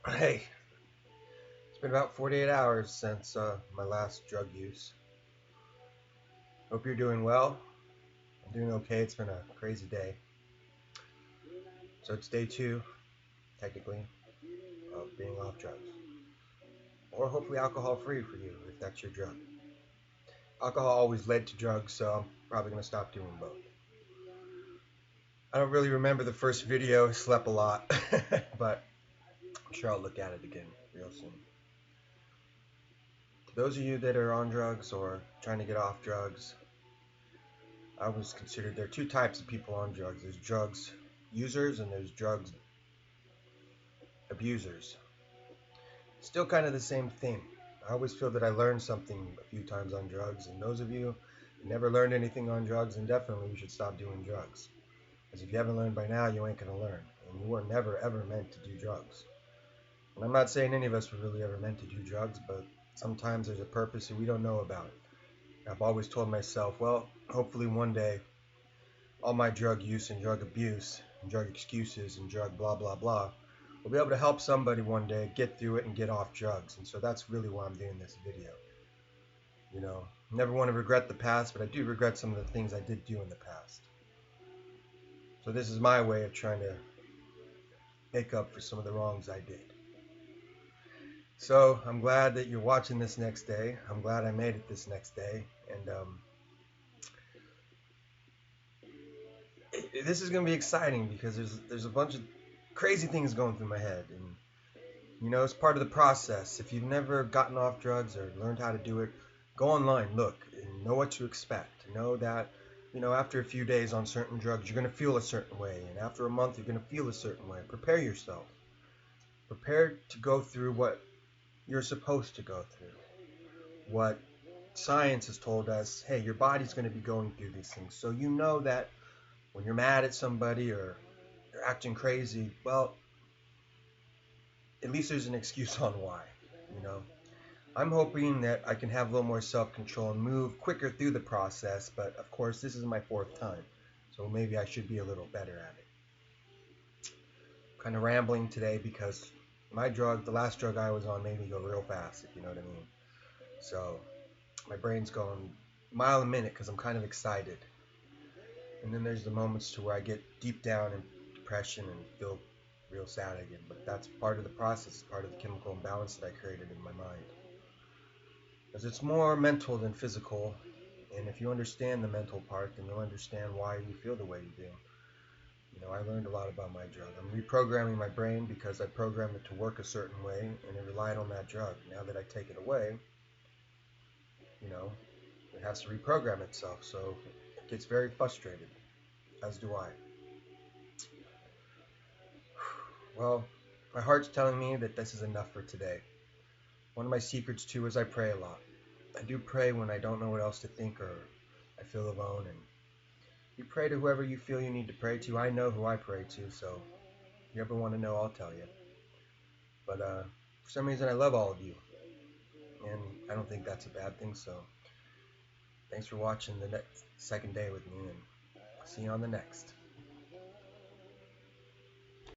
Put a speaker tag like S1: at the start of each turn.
S1: Hey, it's been about 48 hours since my last drug use. Hope you're doing well. I'm doing okay. It's been a crazy day. So it's day two, technically, of being off drugs. Or hopefully alcohol free for you, if that's your drug. Alcohol always led to drugs, so I'm probably going to stop doing both. I don't really remember the first video. I slept a lot, but I'm sure I'll look at it again real soon. To those of you that are on drugs or trying to get off drugs, I was considered there are two types of people on drugs. There's drugs users and there's drugs abusers. Still kind of the same thing. I always feel that I learned something a few times on drugs, and those of you who never learned anything on drugs, then definitely you should stop doing drugs. Because if you haven't learned by now, you ain't gonna learn, and you were never ever meant to do drugs. And I'm not saying any of us were really ever meant to do drugs, but sometimes there's a purpose that we don't know about. I've always told myself, well, hopefully one day all my drug use and drug abuse and drug excuses and drug blah blah blah will be able to help somebody one day get through it and get off drugs. And so that's really why I'm doing this video. Never want to regret the past, but I do regret some of the things I did do in the past. So this is my way of trying to make up for some of the wrongs I did. So I'm glad that you're watching this next day. I'm glad I made it this next day. And this is going to be exciting because there's a bunch of crazy things going through my head. And it's part of the process. If you've never gotten off drugs or learned how to do it, go online, look, and know what to expect. Know that, after a few days on certain drugs, you're going to feel a certain way. And after a month, you're going to feel a certain way. Prepare yourself. Prepare to go through what you're supposed to go through. What science has told us, hey, your body's going to be going through these things. So you know that when you're mad at somebody or you're acting crazy, well, at least there's an excuse on why, you know. I'm hoping that I can have a little more self-control and move quicker through the process, but of course this is my fourth time, so maybe I should be a little better at it. Kind of rambling today because the last drug I was on, made me go real fast, if you know what I mean. So my brain's going a mile a minute because I'm kind of excited. And then there's the moments to where I get deep down in depression and feel real sad again. But that's part of the process, part of the chemical imbalance that I created in my mind. Because it's more mental than physical, and if you understand the mental part, then you'll understand why you feel the way you do. I learned a lot about my drug. I'm reprogramming my brain because I programmed it to work a certain way, and it relied on that drug. Now that I take it away, it has to reprogram itself, so it gets very frustrated, as do I. Well, my heart's telling me that this is enough for today. One of my secrets, too, is I pray a lot. I do pray when I don't know what else to think or I feel alone, and you pray to whoever you feel you need to pray to. I know who I pray to, so if you ever want to know, I'll tell you. But for some reason, I love all of you, and I don't think that's a bad thing, so thanks for watching the next second day with me, and I'll see you on the next.